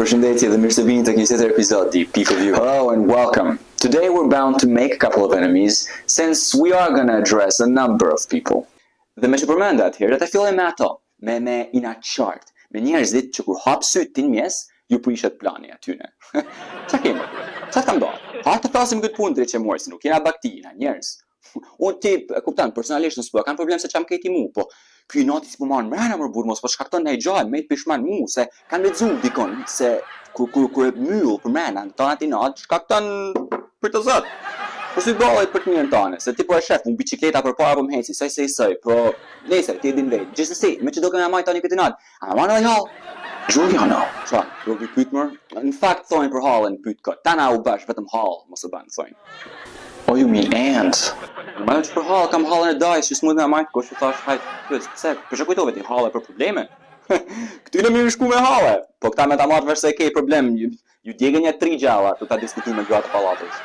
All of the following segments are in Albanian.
Përshëndetje dhe mirë se vini tek një tjetër episod i Pike of View. Hello and welcome. Today we're bound to make a couple of enemies since we are gonna address a number of people. Dhe me që përmenda atëherë, ta fillojmë me ato, me inaqart, me njerëzit që kur hap syt tin mes, ju prishet plani atyne. Çka kemi? Çka ka ndodhur? Ha të flasim këtë punë drejt që mori, se nuk jena baktina, njerëz. Unë ti e kupton, personalisht nëse po kanë problem se çam këti mu, po ky noti si po marr mbrana më burr mos po shkakton ndaj gjallë, me të pishman mu se kanë lexuar dikon se kur e myll për mbrana tonati not shkakton për të zot. Po si dallet për të mirën tonë, se ti po e shef un bicikleta përpara po më heci, sa, po nëse ti e din vetë. Gjithsesi, me çdo që më marr tani këtë not, a më marr hall? Juliano. Çfarë? Do vi pyet më? Në fakt thonë për hallën pyet kot. Tana u bash vetëm hall, mos e bën thonë. Oh, you mean ant? Ma që për hallë, kam hallën e dajës, që s'mund me majtë, ko që thash, hajtë, pëse, për që kujtove ti hallë për probleme? Këty në mirë shku me hallë, po këta me ta marrë vesh se e kej problem, ju djegë një 3 gjalla, të ta diskutu me gratë palatës.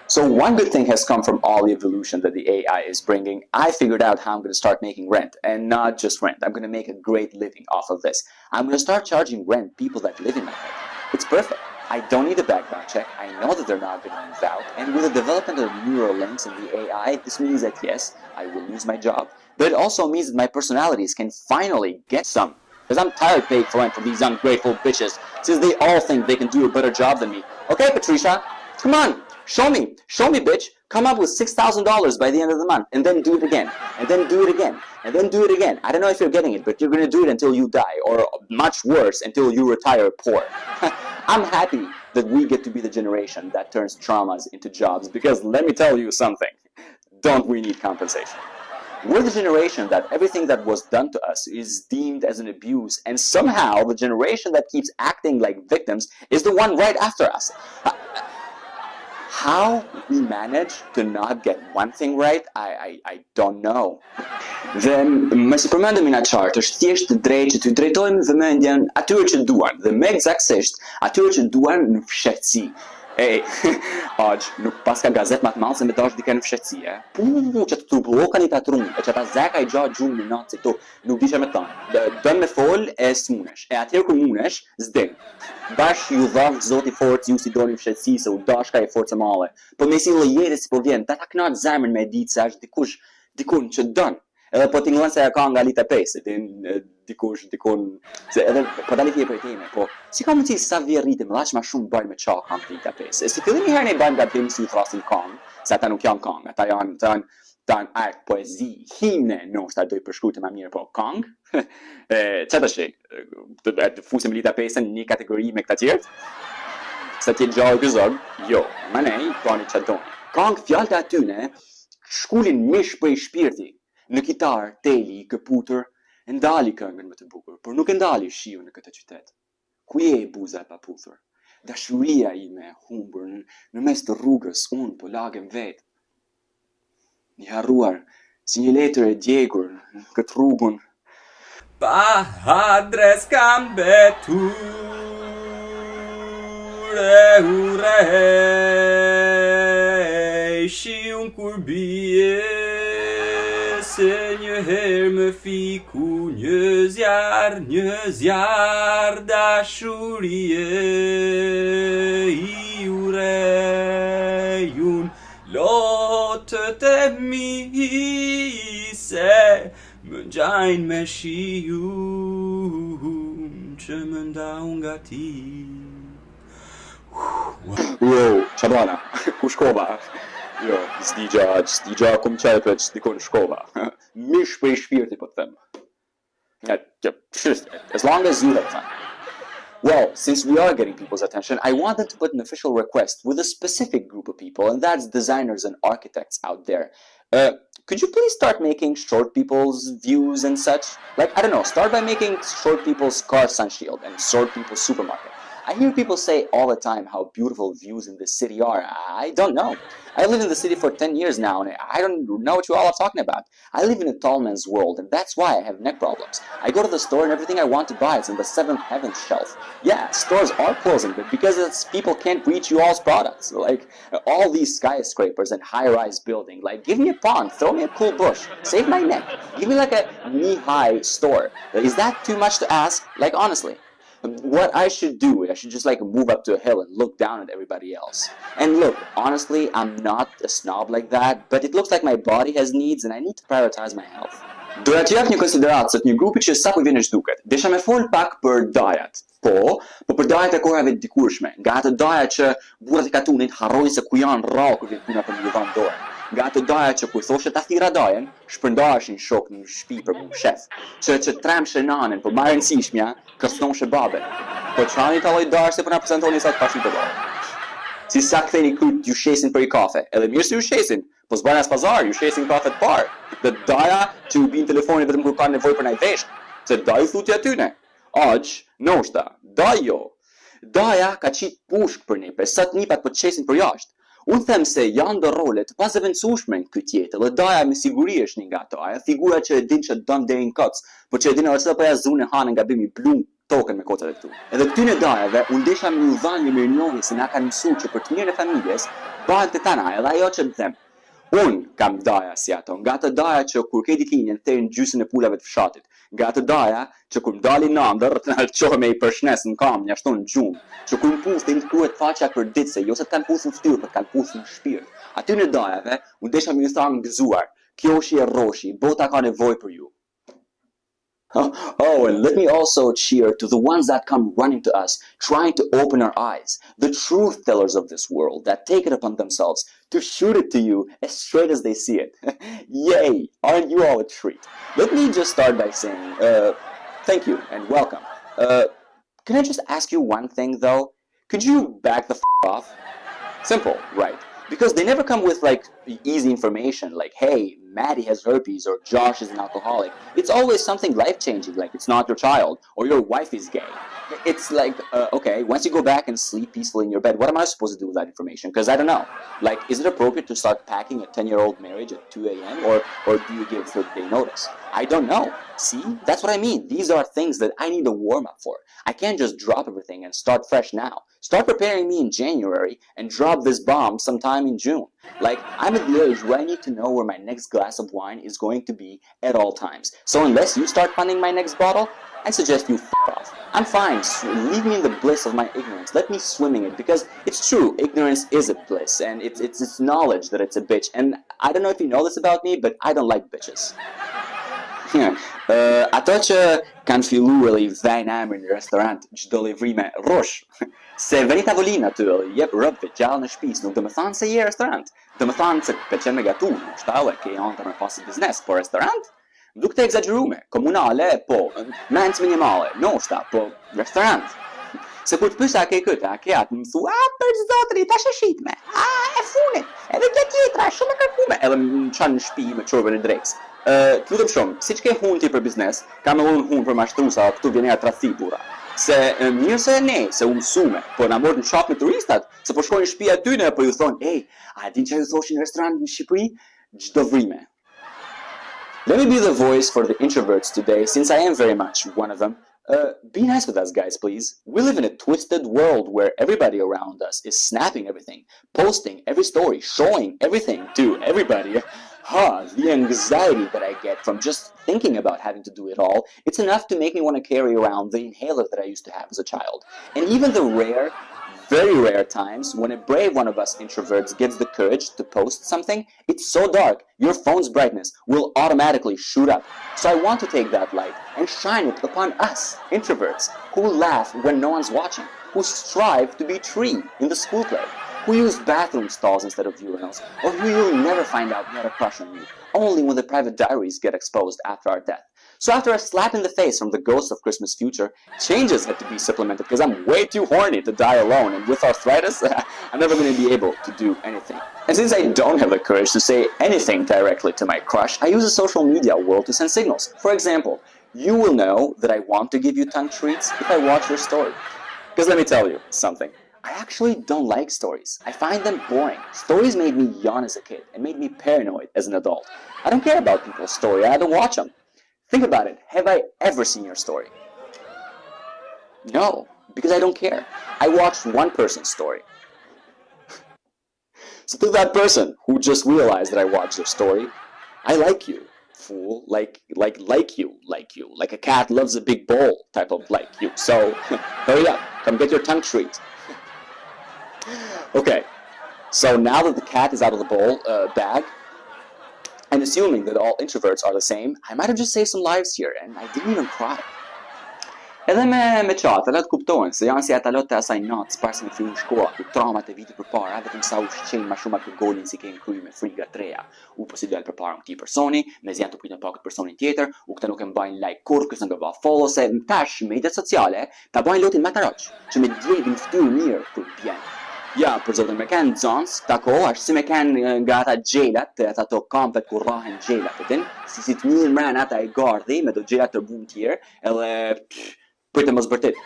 So one good thing has come from all the evolution that the AI is bringing. I figured out how I'm going to start making rent, and not just rent. I'm going to make a great living off of this. I'm going to start charging rent people that live in my head. It's perfect. I don't need a background check, I know that they're not going to move out, and with the development of neural links in the AI, this means that yes, I will lose my job, but it also means that my personalities can finally get some, because I'm tired of paying for rent from these ungrateful bitches, since they all think they can do a better job than me. Okay, Patricia, come on, show me, bitch, come up with $6,000 by the end of the month, and then do it again, and then do it again, and then do it again. I don't know if you're getting it, but you're going to do it until you die, or much worse, until you retire poor. I'm happy that we get to be the generation that turns traumas into jobs, because let me tell you something, don't we need compensation? We're the generation that everything that was done to us is deemed as an abuse, and somehow the generation that keeps acting like victims is the one right after us. How we manage to not get one thing right, I don't know. Dhe më si përmendëm në qartë, është thjesht drejt që të drejtojmë vëmendjen atyre që duan, dhe më eksaktësisht atyre që duan në fshehtësi. Aq, nuk paska gazet më të madh se me dash dikën në fshehtësi, që të trubullokani ta trum, e që ta zeka I gjatë gjumë në natë, këtu, nuk disha me thonë. Dën me fol e s'munesh, e atëherë kur munesh, s'din. Bash ju dhash zoti forcë ju si doni fshehtësi se u dashka e forcë madhe. Po me si llojere si po vjen, ta knaq zemrën me ditë se është dikun që don. Edhe po t'ingllon se ka nga lita pesë, dikun, se edhe po dalit një për teme, po si ka mundësi sa vje rritim, laç ma shumë bërë me qa kanë lita pesë. E si fillim një herë ne bëjmë gabim si u thrasin kong, se ata nuk janë kong, ata janë art, poezi, himne, nështë doj përshkruajtë më mirë, po kong, që të shik, të fusim lita pesën një kategori me këta tjertë, se t'jen gjallë gëzog, jo, ma nej, bani që doni. Kong fjallë të atyne, shkullin mish për I shpirti, në kitar, teli, këputur, ndali këngën më të bukur, por nuk ndali shiu në këtë qytet. Ku je buza e paputhur? Dashuria ime humbur në mes të rrugës, unë po lagem vetë. Një harruar, si një letër e djegur në këtë rrugun. Pa adres kam betur e urej, shiun kur bie, se një herë më fiku një zjar dashurie I urej unë lotët e mi se më ngjajnë me shiun që më ndau nga ti. Wow, Shabana, ku shkova? Jo, s'digja kum qajpet dikon shkova. Mish për I shpirti po të them. As long as you have fun. Well, since we are getting people's attention, I wanted to put an official request with a specific group of people, and that's designers and architects out there. Could you please start making short people's views and such? Like, I don't know, start by making short people's car sunshield and short people's supermarket. I hear people say all the time how beautiful views in this city are. I don't know. I live in the city for 10 years now, and I don't know what you all are talking about. I live in a tall man's world, and that's why I have neck problems. I go to the store and everything I want to buy is in the 7th heaven shelf. Yeah, stores are closing, but because people can't reach you all's products. Like, all these skyscrapers and high-rise building. Like, give me a pond, throw me a cool bush, save my neck. Give me like a knee-high store. Is that too much to ask? Like, honestly. What I should do, I should just like move up to a hill and look down at everybody else. And look, honestly, I'm not a snob like that, but it looks like my body has needs and I need to prioritize my health. Doja t'jap një konsideracë të një grupi që sa po vjen zhduket. Desha me fol pak për dajat. Po për dajat e kohërave të dikurshme, nga ato daja që burrat e katunit harrojnë se ku janë rrallë kur vjen puna për një dhënë dorë. Nga ato daja që kur thoshe ta thira dajen, shpërndaheshin shok në shtëpi për mu shef. Që tremshe nanen, po marrë rëndësishmja, kërcënoshe baben. Po çani ta lloj darë se po na prezantoni sa të pashit të dorë. Si sa ktheni kut ju shesin për i kafe, edhe mirë se ju shesin, po s'bën as pazar, ju shesin kafe të parë. Dhe daja që u bin telefonit vetëm kur ka nevojë për naj vesh, se daj thuti atyne. Aq, noshta, daj jo. Daja ka qit pushk për ne, sa të nipat po të shesin për jashtë. Unë them se janë do role të pasevendësueshme në këtë jetë, dhe daja me siguri është një nga ato, ajo figura që e din që don deri në koc, por që e din ose po ja zunë hanë nga bimi blum tokën me kocat e këtu. Edhe këtyne dajave unë desha me u dhanë një mirënjohje se na kanë mësuar që për të mirën e familjes, bëhet të tana, edhe ajo që më them. Unë kam daja si ato, nga të daja që kur ke ditëlinjen therin gjysën e pulave të fshatit, nga të daja që kur m'dali nëndër, të nalqohe me i përshnes në kam, një ashton në gjumë, që kur m'puthin të kruhet faqa për ditëse, jo se të kanë puthën ftyrë, për të kanë puthën shpirt. Aty në dajave, unë desha me ju thamë gëzuar, kjo shi e roshi, bota ka nevoj për ju. Oh, and let me also cheer to the ones that come running to us, trying to open our eyes, the truth tellers of this world that take it upon themselves to shoot it to you as straight as they see it. Yay! Aren't you all a treat? Let me just start by saying, thank you and welcome. Can I just ask you one thing though? Could you back the off? Simple, right? Because they never come with like easy information like, hey, Maddie has herpes or Josh is an alcoholic. It's always something life-changing, like it's not your child or your wife is gay. It's like, okay, once you go back and sleep peacefully in your bed, what am I supposed to do with that information? Because I don't know. Like, is it appropriate to start packing a 10-year-old marriage at 2 a.m. or do you give 30-day notice? I don't know. See? That's what I mean. These are things that I need to warm up for. I can't just drop everything and start fresh now. Start preparing me in January and drop this bomb sometime in June. Like, I'm at the age where I need to know where my next glass of wine is going to be at all times. So unless you start funding my next bottle, I suggest you f*** off. I'm fine. Leave me in the bliss of my ignorance. Let me swim in it, because it's true, ignorance is a bliss, and it's knowledge that it's a bitch. And I don't know if you know this about me, but I don't like bitches. Ato që kanë fillu edhe I vajnë emrin në restorant çdo livrime rrosh, se veni tavolina aty edhe jep rrobë gjallë në shtëpis, nuk do të thonë se je restorant. Do të thonë se pëlqen me gatu, shtalle ke ëndër me pas biznes, po restorant? Më duket e egzageruar, komunale, po, mens minimale, noshta, po, restorant. Se kur të pyesa a ke këtë, a ke atë, më thua, për zotëri, tash e shitme, e funit, edhe kjo tjetra, shumë e kërkume, edhe më qanë në shtëpi me çorben e drekës. Të lutem shumë, siç ke hunti për biznes, ka me unë hun për mashtrusa, këtu vjen ja tradhti burra. Se mirë se ne, se u mësume, po na morën në shop me turistat, se po shkojnë në shtëpi aty ne, po ju thonë, ej, a din çfarë ju thoshin në restorant në Shqipëri? Çdo vrime. Let me be the voice for the introverts today, since I am very much one of them. Be nice with us, guys, please. We live in a twisted world where everybody around us is snapping everything, posting every story, showing everything to everybody. The anxiety that I get from just thinking about having to do it all, it's enough to make me want to carry around the inhaler that I used to have as a child. And even the rare, very rare times when a brave one of us introverts gets the courage to post something, it's so dark, your phone's brightness will automatically shoot up. So I want to take that light and shine it upon us, introverts, who laugh when no one's watching, who strive to be tree in the school play, who use bathroom stalls instead of urinals, or who you'll never find out had a crush on you, only when the private diaries get exposed after our death. So after a slap in the face from the ghost of Christmas future, changes had to be supplemented because I'm way too horny to die alone, and with arthritis, I'm never going to be able to do anything. And since I don't have the courage to say anything directly to my crush, I use the social media world to send signals. For example, you will know that I want to give you tongue treats if I watch your story. Because let me tell you something. I actually don't like stories. I find them boring. Stories made me yawn as a kid and made me paranoid as an adult. I don't care about people's story. I don't watch them. Think about it. Have I ever seen your story? No, because I don't care. I watched one person's story. So to that person who just realized that I watched their story, I like you. fool. Like you. Like a cat loves a big bowl type of like you. So hurry up, come get your tongue treat. Okay, so now that the cat is out of the bowl bag, and assuming that all introverts are the same, I might have just saved some lives here, and I didn't even cry. Edhe me qatë, të kuptojnë se janë si atalot të asaj natë, s'parse me fillu shkolla, ku traumat e vitit përpara, vetëm sa u shqenjë ma shumë atë golin si kemi kryer me friga treja. U po si duhet përpara këtij personi, me zjanë të kujtën pa këtë personin tjetër, u këta nuk e mbajnë like kur, kësë nga ba follow, se tash mediat sociale ta bajnë lotin ma të roq, që me djegin ftyrë mirë për bjenë. Ja, për zotin, me kanë zonës, tako, ashtë si me kanë nga ata gjelat, ata to kampet ku rahen gjelat, si të njën mërën ata e gardhi, me do gjelat të bunë tjerë, edhe për të mos bërtit.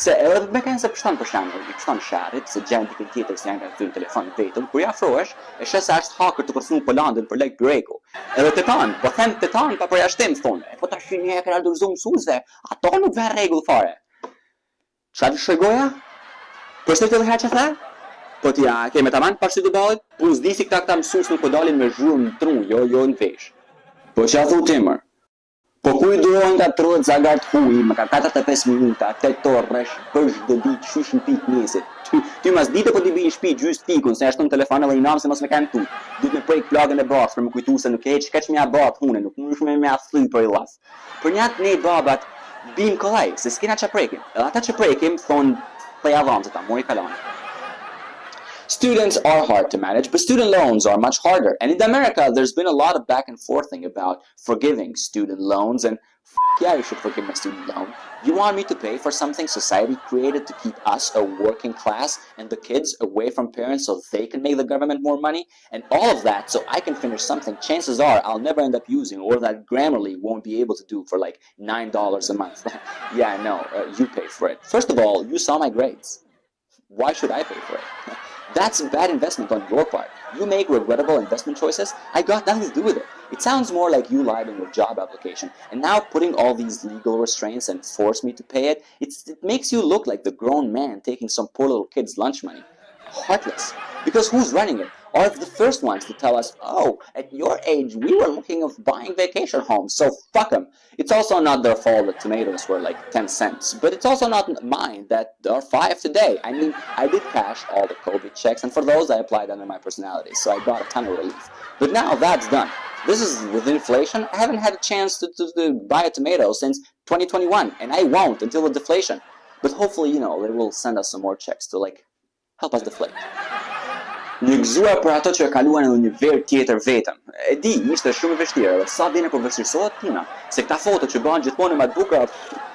Se edhe me kanë se përshtan për shembull, i përshtan sharit, se gjenë dikën tjetër se janë ka të telefon vetëm, kur ja afrohesh, e shes se është hacker të kërcnu Polandën për lek Greku. Edhe tetan, po them tetan pa përjashtim thonë. Po tash një e kanë dorëzuar mësuesve, ato nuk vën rregull fare. Çfarë shëgoja? Po s'e të herë çfarë? Po t'ja kemi tamam pas të ballit, po s'disi këta mësues nuk po dalin me zhurmë në tru, jo në vesh. Po çfarë thu ti më? Po ku i duron nga 30 zagart huj, më ka 45 minuta, 8 orësh, për çdo ditë qysh në pikë mesit. Ty mas dite po t'i bëj në shtëpi gjys pikun, se ashtu në telefon edhe i nam se mos me kanë tu. Duhet me prek plagën e bardhë për më kujtu se nuk e heq kaç më abat hune, nuk më me afthy për i llaf. Për një atë ne babat bim kollaj, se s'kena ç'a prekim. Edhe ata që prekim thon po ja vëmë ta mori kalon. Students are hard to manage, but student loans are much harder. And in America, there's been a lot of back and forthing about forgiving student loans, and yeah, you should forgive my student loan. You want me to pay for something society created to keep us, a working class, and the kids away from parents so they can make the government more money? And all of that so I can finish something chances are I'll never end up using, or that Grammarly won't be able to do for like $9 a month. Yeah, no, you pay for it. First of all, you saw my grades. Why should I pay for it? That's a bad investment on your part. You make regrettable investment choices, I got nothing to do with it. It sounds more like you lied on your job application, and now putting all these legal restraints and force me to pay it, it makes you look like the grown man taking some poor little kid's lunch money. Heartless. Because who's running it? Are the first ones to tell us, oh, at your age, we were looking of buying vacation homes, so fuck them. It's also not their fault that tomatoes were like 10 cents, but it's also not mine that there are 5 today. I mean, I did cash all the COVID checks, and for those I applied under my personality, so I got a ton of relief. But now that's done. This is with inflation. I haven't had a chance to buy a tomato since 2021, and I won't until the deflation. But hopefully, you know, they will send us some more checks to like help us deflate. Një gëzuar për ato që e kaluan në një verë tjetër vetëm. E di, ishte shumë e vështirë, dhe sa dine po vështirësohet puna, se këta foto që bëhen gjithmonë më të bukura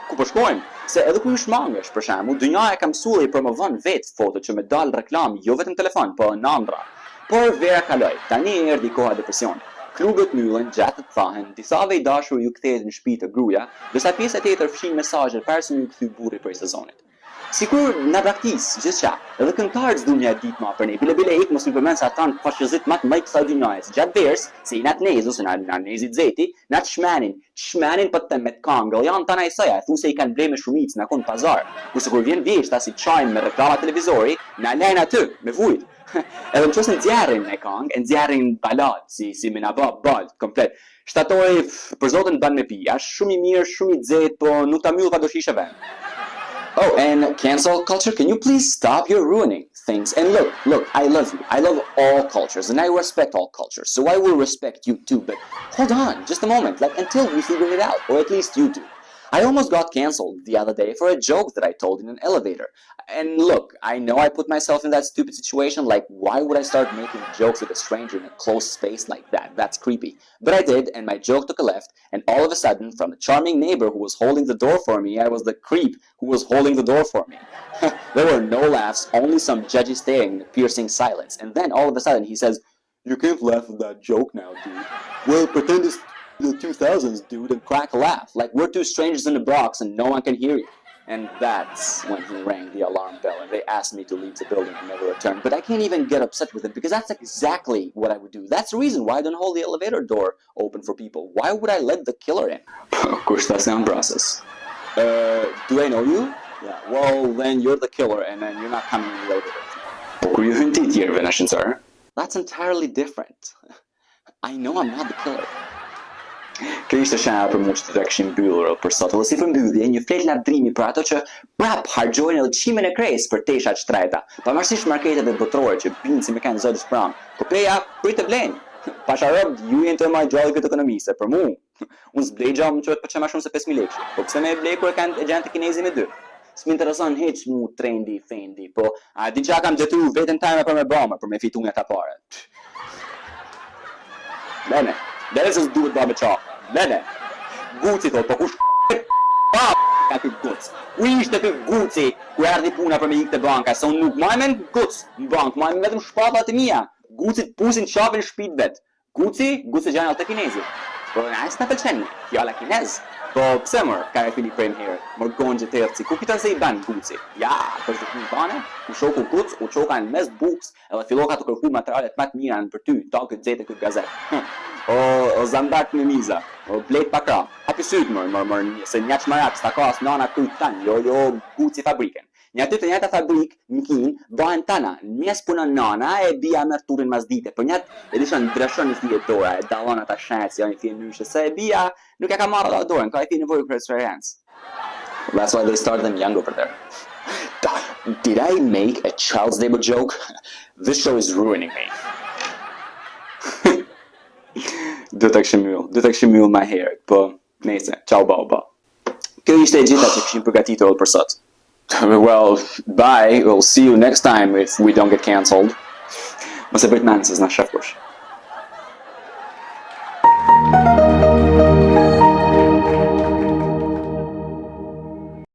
ku po shkojmë, se edhe ku shmangesh për shembull, dynjaja ka mësuar i promovon vetë foto që me dal reklam, jo vetëm telefon, po në ëndra. Por vera kaloi, tani erdhi koha e depresionit. Klubet myllen, gjatët thahen, disave i dashur ju kthehet në shtëpi të gruaja, ndërsa pjesa tjetër fshin mesazhe para se ju kthy burri prej sezonit. Sikur në praktis, gjithçka, edhe këngëtarët s'duan ja ditë më për ne. Bile ik mos i përmend se ata fashizit më të kësaj dynjaje. Gjatë verës, se i nat nezë ose na nezit zeti, na shmanin për të me këngë. Janë tana isaja, thu se i kanë blej me shumicë në kon pazar. Kurse kur vjen vjeshta si çajm me reklama televizori, na lejnë aty me vujt. Edhe nëse nxjerrin me këngë, nxjerrin balad si me na ball komplet. Shtatori për zotin ban me pi. Është shumë i mirë, shumë i nxehtë, po nuk ta mbyll pa do shishe vend. Oh, and cancel culture, can you please stop? You're ruining things. And look, I love you. I love all cultures, and I respect all cultures. So I will respect you too, but hold on, just a moment, like until we figure it out, or at least you do. I almost got canceled the other day for a joke that I told in an elevator. And look, I know I put myself in that stupid situation, like why would I start making jokes with a stranger in a closed space like that? That's creepy. But I did, and my joke took a left, and all of a sudden, from the charming neighbor who was holding the door for me, I was the creep who was holding the door for me. There were no laughs, only some judgy staring in a piercing silence. And then all of a sudden he says, "You can't laugh at that joke now, dude." Well, pretend it's the 2000s, dude, and crack a laugh, like we're two strangers in a box and no one can hear you. And that's when he rang the alarm bell and they asked me to leave the building and never return. But I can't even get upset with him because that's exactly what I would do. That's the reason why I don't hold the elevator door open for people. Why would I let the killer in? Of course, that's not process. Do I know you? Yeah, well, then you're the killer and then you're not coming in later. That's entirely different. I know I'm not the killer. Kjo ishte shena për mua që të kishim mbyllur për sot. Dhe si përmbyllje, një flet lavdrimi për ato që prap harxojnë edhe çimin e kres për tesha të shtrejta. Pavarësisht marketeve botërore që binë si me kanë zotës pranë. Kopeja prit të blenë. Pasha rob ju jeni të marrë gjallë këtë ekonomisë. Për mua, unë s'blej gjallë më qëhet për që ma shumë se 5.000 lekë. Po pse me blej kur e kanë e gjanë të kinezi me 2? S'mi intereson heq mu trendi, fendi, po a di qa kam detru veten time për me bëmë, për me fitu nga ta pare. Bene, se s'duhet ba me qafë. Bene, Guci thot, po kush ka ky Guc? U ishte ky Guci ku erdhi puna për me ikë te banka, se unë nuk majmen Guc në bank, majmen vetëm shpatat e mia. Gucit pusin qafën shpit vet. Guci gjanat të kinezit. Po na s'na pëlqen, fjala kinez. Po pse mor, ka e fili prem herë, mor gonjë të tërci, ku pitan se i ban Guci? Ja, për të punë bane, u shoku Guc, u çoka në mes buks, edhe filloka të kërku materialet më të mira për ty, ta këtë xete këtë gazet. O zandak në miza, o blet pakra, hapi syt mor, se një çmarak sta ka as nana këtu tan, jo Guci fabriken. Një aty të njëjta fabrik, në Kin, bëhen tana, mes punon nana e bia merr turrin mas dite, për njët e dishon dreshon në fije dora, e dallon ata shenjë, janë në fije nyshe, se e bia nuk e ka marrë ato dorën, ka e fije nevojë për eksperiencë. That's why they start them young over there. Did I make a child's labor joke? This show is ruining me. Do të kishim mbyll më herët, po nëse, ciao baba. Kjo ishte e gjitha që kishim përgatitur për sot. Well, bye. We'll see you next time if we don't get cancelled. Mos e bëjt menses na shef kush.